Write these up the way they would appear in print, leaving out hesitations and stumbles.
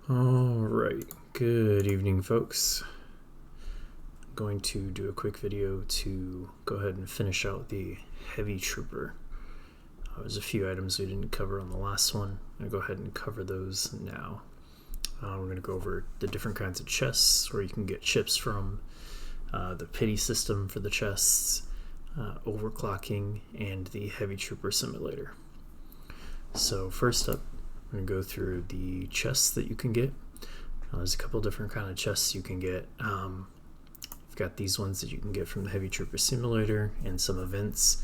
Alright, good evening folks. I'm going to do a quick video to go ahead and finish out the Heavy Trooper. There's a few items we didn't cover on the last one. I'm going to go ahead and cover those now. We're going to go over the different kinds of chests where you can get chips from, the pity system for the chests, overclocking, and the Heavy Trooper simulator. So first up, I'm going to go through the chests that you can get. There's a couple different kind of chests you can get. I've got these ones that you can get from the Heavy Trooper simulator and some events.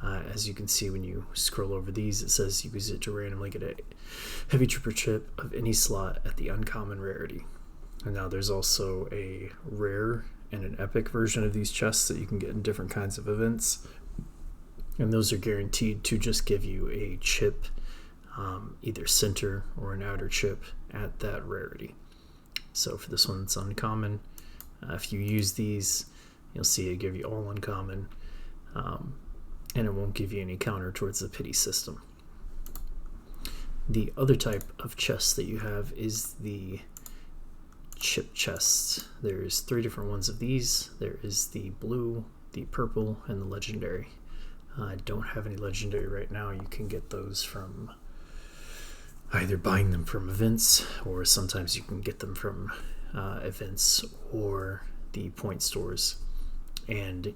As you can see when you scroll over these, it says you use it to randomly get a Heavy Trooper chip of any slot at the uncommon rarity. And now there's also a rare and an epic version of these chests that you can get in different kinds of events. And those are guaranteed to just give you a chip, either center or an outer chip at that rarity. So for this one, it's uncommon. If you use these, you'll see it give you all uncommon, and it won't give you any counter towards the pity system. The other type of chest that you have is the chip chests. There's 3 different ones of these. There is the blue, the purple, and the legendary. I don't have any legendary right now. You can get those from either buying them from events, or sometimes you can get them from events or the point stores. And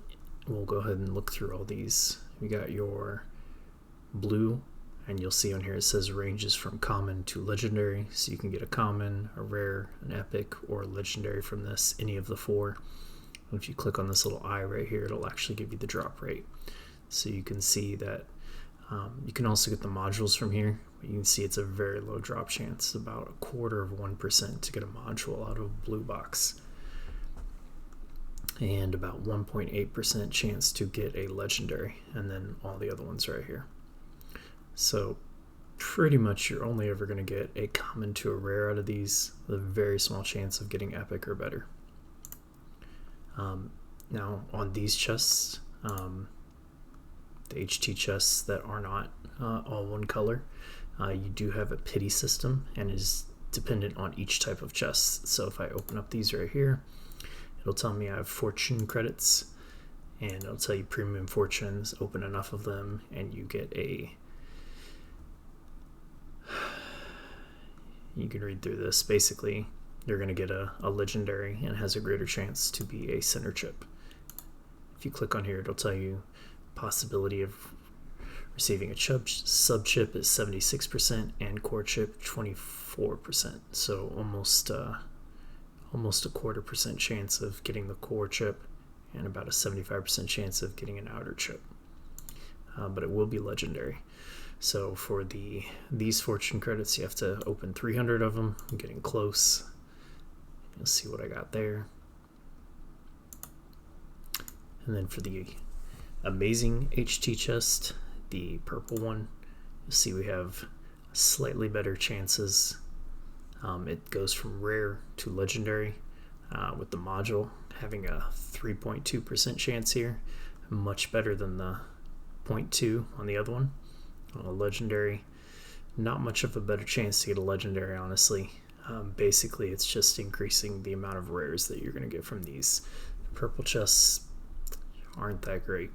we'll go ahead and look through all these. We got your blue, and you'll see on here it says ranges from common to legendary, so you can get a common, a rare, an epic, or a legendary from this, any of the 4. And if you click on this little eye right here, it'll actually give you the drop rate. So you can see that you can also get the modules from here. You can see it's a very low drop chance, about 1/4% to get a module out of a blue box, and about 1.8% chance to get a legendary, and then all the other ones right here. So pretty much you're only ever going to get a common to a rare out of these, with a very small chance of getting epic or better. Now on these chests, the HT chests that are not all one color, you do have a pity system and is dependent on each type of chest. So if I open up these right here, it'll tell me I have fortune credits, and it'll tell you premium fortunes, open enough of them and you get a, you can read through this. Basically you're going to get a legendary and has a greater chance to be a center chip. If you click on here, it'll tell you possibility of receiving a sub chip is 76% and core chip 24%. So almost a 1/4% chance of getting the core chip and about a 75% chance of getting an outer chip. But it will be legendary. So for these fortune credits, you have to open 300 of them. I'm getting close. You'll see what I got there. And then for the amazing HT chest, the purple one, you'll see we have slightly better chances. It goes from rare to legendary, with the module having a 3.2% chance here, much better than the 0.2 on the other one. On a legendary, not much of a better chance to get a legendary, honestly. Basically it's just increasing the amount of rares that you're going to get from these. The purple chests aren't that great.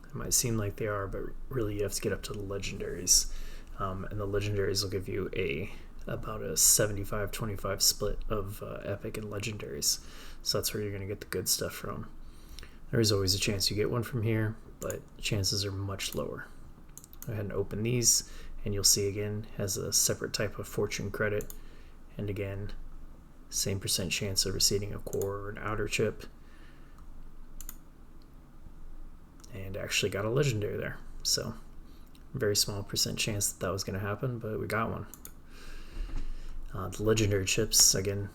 It might seem like they are, but really you have to get up to the legendaries, and the legendaries will give you about a 75-25 split of epic and legendaries. So that's where you're going to get the good stuff from. There's always a chance you get one from here, but chances are much lower. Go ahead and open these, and you'll see again has a separate type of fortune credit, and again same percent chance of receiving a core or an outer chip, and actually got a legendary there. So very small percent chance that was going to happen, but we got one. The legendary chips, again,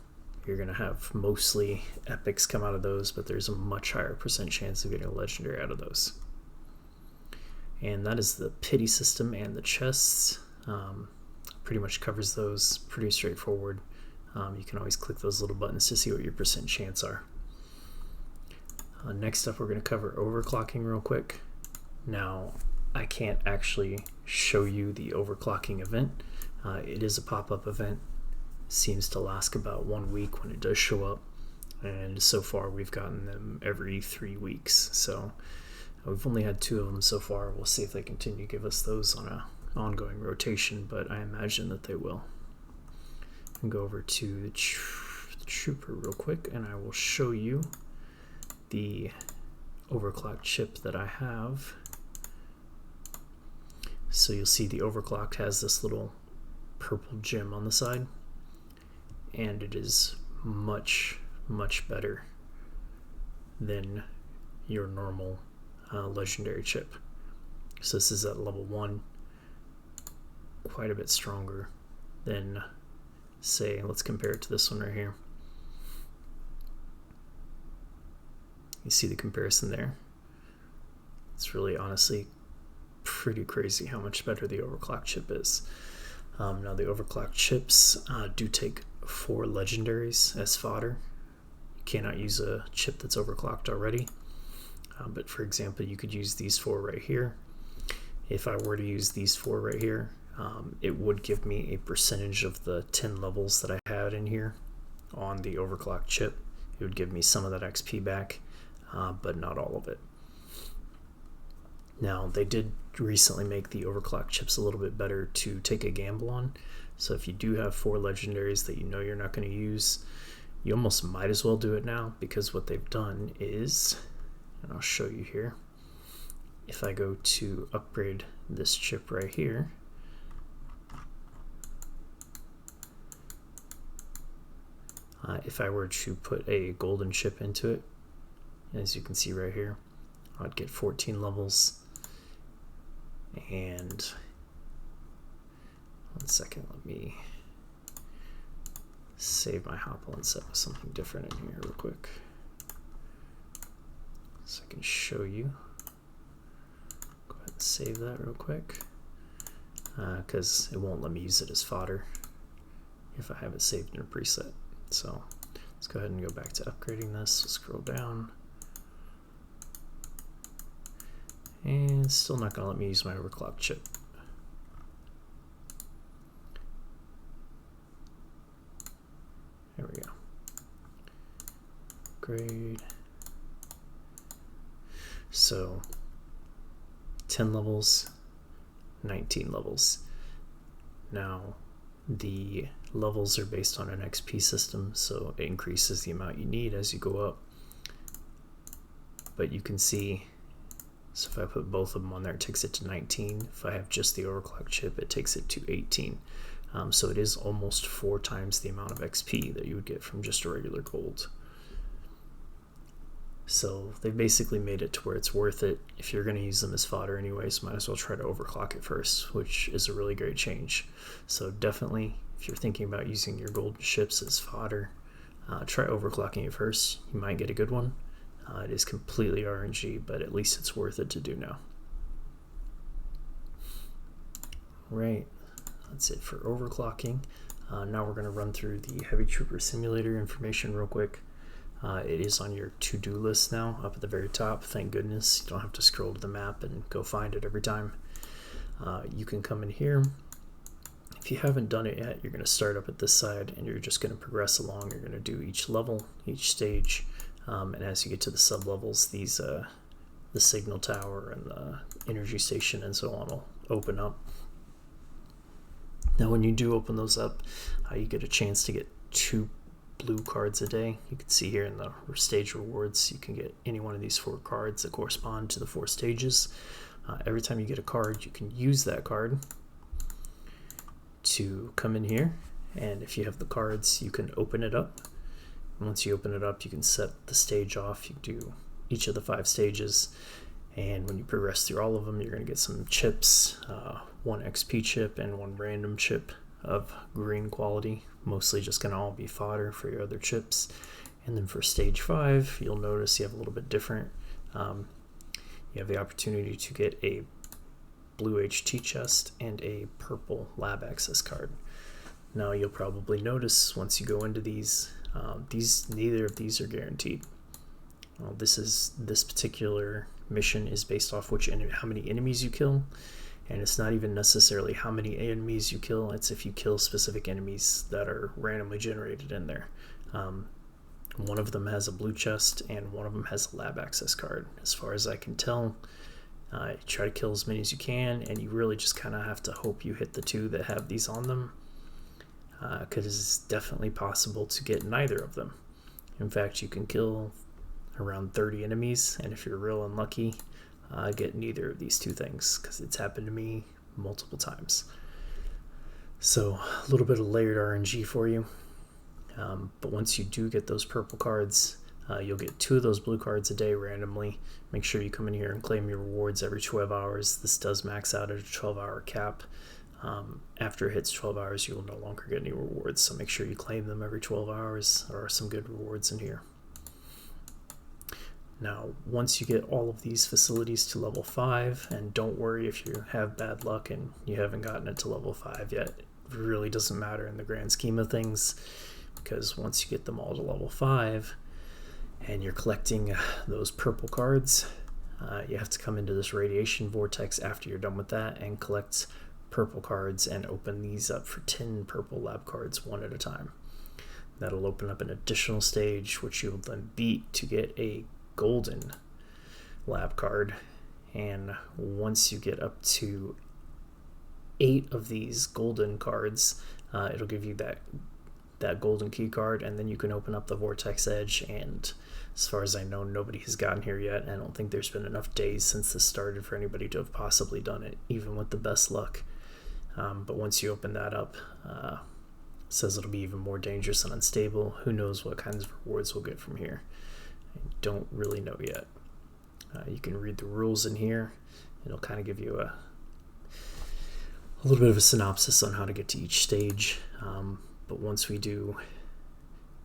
you're going to have mostly epics come out of those, but there's a much higher percent chance of getting a legendary out of those. And that is the pity system and the chests. Pretty much covers those, pretty straightforward. You can always click those little buttons to see what your percent chance are. Next up, we're going to cover overclocking real quick. Now, I can't actually show you the overclocking event. It is a pop-up event. seems to last about 1 week when it does show up, and so far we've gotten them every 3 weeks. So we've only had 2 of them so far. We'll see if they continue to give us those on a ongoing rotation, but I imagine that they will. And go over to the Trooper real quick, and I will show you the overclocked chip that I have. So you'll see the overclocked has this little purple gem on the side, and it is much better than your normal legendary chip. So this is at level 1, quite a bit stronger than, say, let's compare it to this one right here. You see the comparison there? It's really honestly pretty crazy how much better the overclocked chip is. Now the overclocked chips do take 4 legendaries as fodder. You cannot use a chip that's overclocked already, but for example, you could use these 4 right here. If I were to use these 4 right here, it would give me a percentage of the 10 levels that I had in here on the overclocked chip. It would give me some of that XP back, but not all of it. Now, they did recently make the overclocked chips a little bit better to take a gamble on. So if you do have 4 legendaries that you know you're not going to use, you almost might as well do it now, because what they've done is, and I'll show you here, if I go to upgrade this chip right here, if I were to put a golden chip into it, as you can see right here, I'd get 14 levels. And 1 second, let me save my Hopple and set with something different in here real quick, so I can show you. Go ahead and save that real quick, because it won't let me use it as fodder if I have it saved in a preset. So let's go ahead and go back to upgrading this. Scroll down. And it's still not going to let me use my overclocked chip. There we go. Upgrade. So 10 levels, 19 levels. Now the levels are based on an XP system, so it increases the amount you need as you go up. But you can see, so if I put both of them on there, it takes it to 19. If I have just the overclock chip, it takes it to 18. So it is almost 4 times the amount of XP that you would get from just a regular gold. So they basically made it to where it's worth it. If you're going to use them as fodder anyways, might as well try to overclock it first, which is a really great change. So definitely, if you're thinking about using your golden chips as fodder, try overclocking it first. You might get a good one. It is completely RNG, but at least it's worth it to do now. Right, that's it for overclocking. Now we're going to run through the Heavy Trooper Simulator information real quick. It is on your to-do list now, up at the very top. Thank goodness. You don't have to scroll to the map and go find it every time. You can come in here. If you haven't done it yet, you're going to start up at this side, and you're just going to progress along. You're going to do each level, each stage. And as you get to the sub-levels, these the signal tower and the energy station and so on will open up. Now when you do open those up, you get a chance to get 2 blue cards a day. You can see here in the stage rewards, you can get any one of these 4 cards that correspond to the 4 stages. Every time you get a card, you can use that card to come in here, and if you have the cards, you can open it up. Once you open it up, you can set the stage off. You do each of the 5 stages, and when you progress through all of them, you're going to get some chips, 1 XP chip and 1 random chip of green quality. Mostly just going to all be fodder for your other chips. And then for stage 5, you'll notice you have a little bit different. You have the opportunity to get a blue HT chest and a purple lab access card. Now you'll probably notice once you go into these, neither of these are guaranteed. This particular mission is based off how many enemies you kill, And it's not even necessarily how many enemies you kill, it's if you kill specific enemies that are randomly generated in there. One of them has a blue chest and one of them has a lab access card. As far as I can tell, try to kill as many as you can, and you really just kind of have to hope you hit the two that have these on them, because it's definitely possible to get neither of them. In fact, you can kill around 30 enemies, and if you're real unlucky, get neither of these two things, because it's happened to me multiple times. So a little bit of layered RNG for you. But once you do get those purple cards, you'll get 2 of those blue cards a day randomly. Make sure you come in here and claim your rewards every 12 hours. This does max out at a 12-hour cap. After it hits 12 hours, you will no longer get any rewards, so make sure you claim them every 12 hours. There are some good rewards in here. Now, once you get all of these facilities to level 5, and don't worry if you have bad luck and you haven't gotten it to level 5 yet, it really doesn't matter in the grand scheme of things, because once you get them all to level 5 and you're collecting those purple cards, you have to come into this radiation vortex after you're done with that and collect purple cards and open these up for 10 purple lab cards one at a time. That'll open up an additional stage which you'll then beat to get a golden lab card, and once you get up to 8 of these golden cards, it'll give you that golden key card, and then you can open up the vortex edge. And as far as I know, nobody has gotten here yet. I don't think there's been enough days since this started for anybody to have possibly done it, even with the best luck. But once you open that up, it says it'll be even more dangerous and unstable. Who knows what kinds of rewards we'll get from here? I don't really know yet. You can read the rules in here. It'll kind of give you a little bit of a synopsis on how to get to each stage. But once we do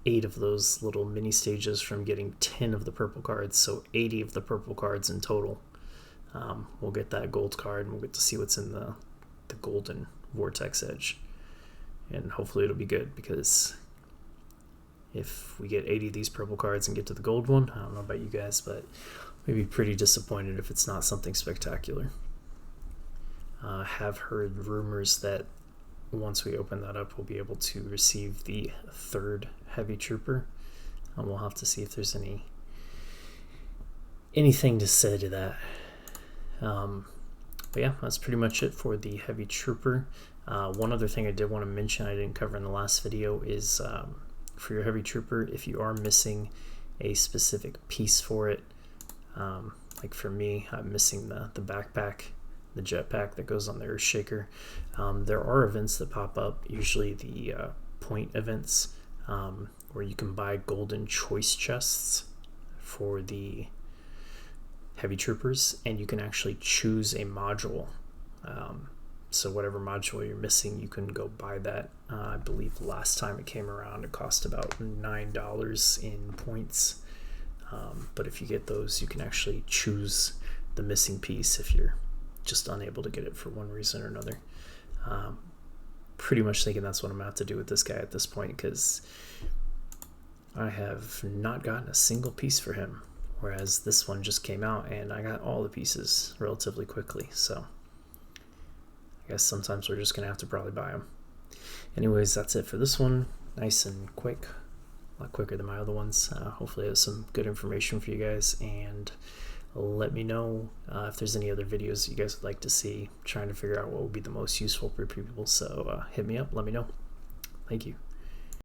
8 of those little mini stages from getting 10 of the purple cards, so 80 of the purple cards in total, we'll get that gold card, and we'll get to see what's in the golden vortex edge. And hopefully it'll be good, because if we get 80 of these purple cards and get to the gold one, I don't know about you guys, but we'd be pretty disappointed if it's not something spectacular. Have heard rumors that once we open that up, we'll be able to receive the 3rd heavy trooper. We'll have to see if there's anything to say to that. But yeah, that's pretty much it for the heavy trooper. One other thing I did want to mention I didn't cover in the last video is for your heavy trooper, if you are missing a specific piece for it, like for me, I'm missing the backpack, the jetpack that goes on the Earthshaker. There are events that pop up, usually the point events, where you can buy golden choice chests for the heavy troopers, and you can actually choose a module. So whatever module you're missing, you can go buy that. I believe last time it came around, it cost about $9 in points. But if you get those, you can actually choose the missing piece if you're just unable to get it for one reason or another. Pretty much thinking that's what I'm about to do with this guy at this point, because I have not gotten a single piece for him, whereas this one just came out and I got all the pieces relatively quickly. So I guess sometimes we're just gonna have to probably buy them. Anyways, that's it for this one. Nice and quick, a lot quicker than my other ones. Hopefully I have some good information for you guys, and let me know if there's any other videos you guys would like to see. I'm trying to figure out what would be the most useful for people, so hit me up, let me know. Thank you.